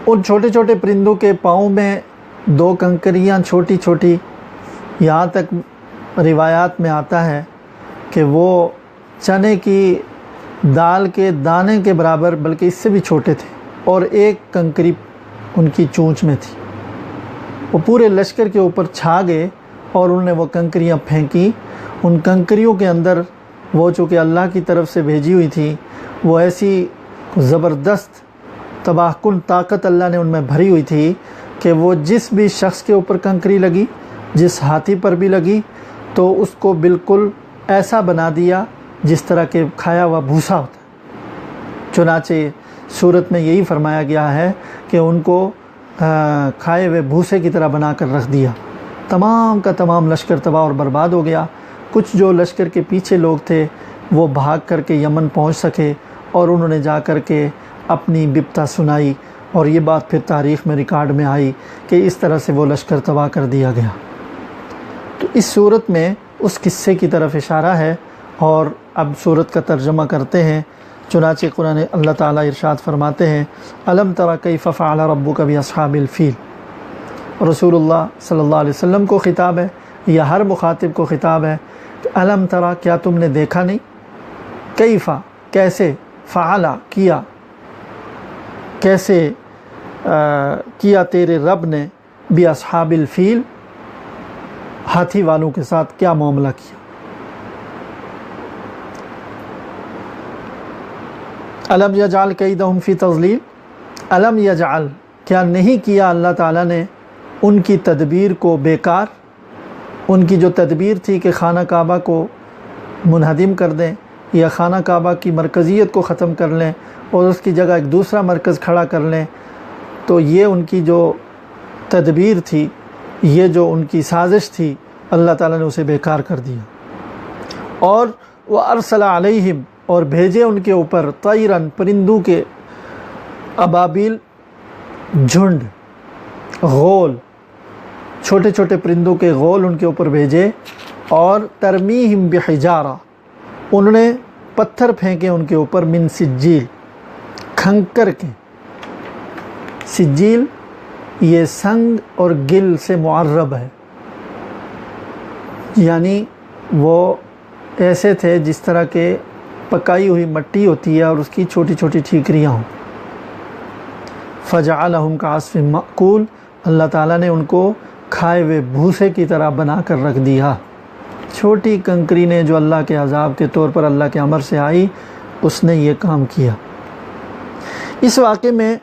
ان چھوٹے چھوٹے پرندوں کے پاؤں میں 2 کنکریاں چھوٹی چھوٹی، یہاں تک روایات میں آتا ہے کہ وہ چنے کی دال کے دانے کے برابر بلکہ اس سے بھی چھوٹے تھے، اور ایک کنکری ان کی چونچ میں تھی۔ وہ پورے لشکر کے اوپر چھا گئے اور انہوں نے وہ کنکریاں پھینکی۔ ان کنکریوں کے اندر وہ چونکہ اللہ کی طرف سے بھیجی ہوئی تھی، وہ ایسی زبردست تباہ کن طاقت اللہ نے ان میں بھری ہوئی تھی کہ وہ جس بھی شخص کے اوپر کنکری لگی، جس ہاتھی پر بھی لگی، تو اس کو بالکل ایسا بنا دیا جس طرح کہ کھایا ہوا بھوسا ہوتا ہے۔ چنانچہ سورت میں یہی فرمایا گیا ہے کہ ان کو کھائے ہوئے بھوسے کی طرح بنا کر رکھ دیا۔ تمام کا تمام لشکر تباہ اور برباد ہو گیا۔ کچھ جو لشکر کے پیچھے لوگ تھے وہ بھاگ کر کے یمن پہنچ سکے اور انہوں نے جا کر کے اپنی بپتا سنائی، اور یہ بات پھر تاریخ میں ریکارڈ میں آئی کہ اس طرح سے وہ لشکر تباہ کر دیا گیا۔ تو اس صورت میں اس قصے کی طرف اشارہ ہے، اور اب صورت کا ترجمہ کرتے ہیں۔ چنانچہ قرآن اللہ تعالیٰ ارشاد فرماتے ہیں، الم تر کیف فعل ربک باصحاب الفیل۔ رسول اللہ صلی اللہ علیہ وسلم کو خطاب ہے، یا ہر مخاطب کو خطاب ہے کہ الم ترا، کیا تم نے دیکھا نہیں، کیف کیسے، فعل کیا، کیسے کیا تیرے رب نے، باصحاب الفیل ہاتھی والوں کے ساتھ کیا معاملہ کیا۔ الم یجعل کیدہم فی تضلیل، الم یجعل کیا نہیں کیا اللہ تعالیٰ نے ان کی تدبیر کو بیکار، ان کی جو تدبیر تھی کہ خانہ کعبہ کو منہدم کر دیں یا خانہ کعبہ کی مرکزیت کو ختم کر لیں اور اس کی جگہ ایک دوسرا مرکز کھڑا کر لیں، تو یہ ان کی جو تدبیر تھی، یہ جو ان کی سازش تھی، اللہ تعالیٰ نے اسے بیکار کر دیا۔ اور وَأَرْسَلَ عَلَيْهِمْ، اور بھیجے ان کے اوپر طیراً پرندوں کے ابابیل، جھنڈ، غول، چھوٹے چھوٹے پرندوں کے غول ان کے اوپر بھیجے، اور ترمیہم بحجارہ، انہوں نے پتھر پھینکے ان کے اوپر، من سجیل، کھنکر کے۔ سجیل یہ سنگ اور گل سے معرب ہے، یعنی وہ ایسے تھے جس طرح کے پکائی ہوئی مٹی ہوتی ہے اور اس کی چھوٹی چھوٹی ٹھیکریاں ہوں۔ فجعلہم کعصف مأکول، اللہ تعالیٰ نے ان کو کھائے ہوئے بھوسے کی طرح بنا کر رکھ دیا۔ چھوٹی کنکری نے جو اللہ کے عذاب کے طور پر اللہ کے امر سے آئی، اس نے یہ کام کیا۔ اس واقعے میں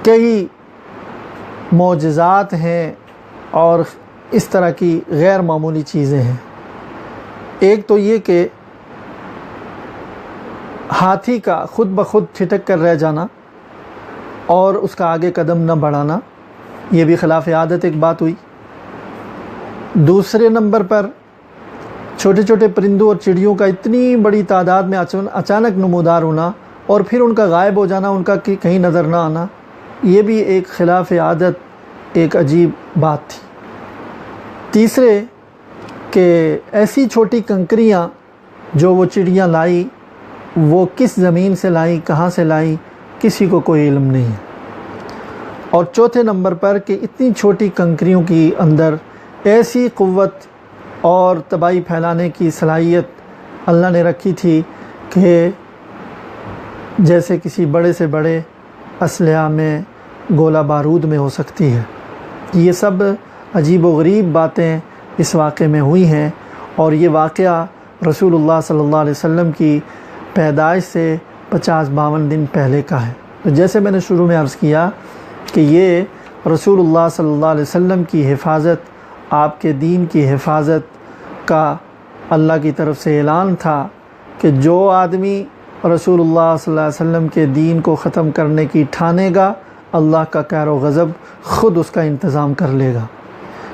کئی معجزات ہیں اور اس طرح کی غیر معمولی چیزیں ہیں۔ ایک تو یہ کہ ہاتھی کا خود بخود چھٹک کر رہ جانا اور اس کا آگے قدم نہ بڑھانا، یہ بھی خلاف عادت ایک بات ہوئی۔ دوسرے نمبر پر چھوٹے چھوٹے پرندوں اور چڑیوں کا اتنی بڑی تعداد میں اچانک نمودار ہونا اور پھر ان کا غائب ہو جانا، ان کا کہیں نظر نہ آنا، یہ بھی ایک خلاف عادت، ایک عجیب بات تھی۔ تیسرے کہ ایسی چھوٹی کنکریاں جو وہ چڑیاں لائی، وہ کس زمین سے لائی، کہاں سے لائی، کسی کو کوئی علم نہیں ہے۔ اور چوتھے نمبر پر کہ اتنی چھوٹی کنکریوں کی اندر ایسی قوت اور تباہی پھیلانے کی صلاحیت اللہ نے رکھی تھی کہ جیسے کسی بڑے سے بڑے اسلحہ میں، گولہ بارود میں ہو سکتی ہے۔ یہ سب عجیب و غریب باتیں اس واقعے میں ہوئی ہیں، اور یہ واقعہ رسول اللہ صلی اللہ علیہ وسلم کی پیدائش سے 50-52 دن پہلے کا ہے۔ تو جیسے میں نے شروع میں عرض کیا کہ یہ رسول اللہ صلی اللہ علیہ وسلم کی حفاظت، آپ کے دین کی حفاظت کا اللہ کی طرف سے اعلان تھا کہ جو آدمی رسول اللہ صلی اللہ علیہ وسلم کے دین کو ختم کرنے کی ٹھانے گا، اللہ کا قہر و غضب خود اس کا انتظام کر لے گا۔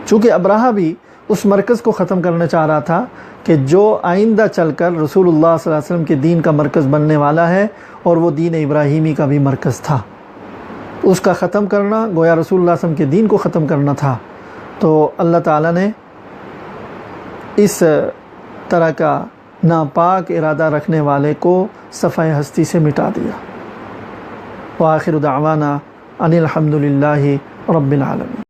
چونکہ ابرہہ بھی اس مرکز کو ختم کرنا چاہ رہا تھا کہ جو آئندہ چل کر رسول اللہ صلی اللہ علیہ وسلم کے دین کا مرکز بننے والا ہے، اور وہ دین ابراہیمی کا بھی مرکز تھا، اس کا ختم کرنا گویا رسول اللہ صلی اللہ علیہ وسلم کے دین کو ختم کرنا تھا۔ تو اللہ تعالیٰ نے اس طرح کا ناپاک ارادہ رکھنے والے کو صفحہ ہستی سے مٹا دیا۔ وآخر دعوانا ان الحمد للہ رب العالمین۔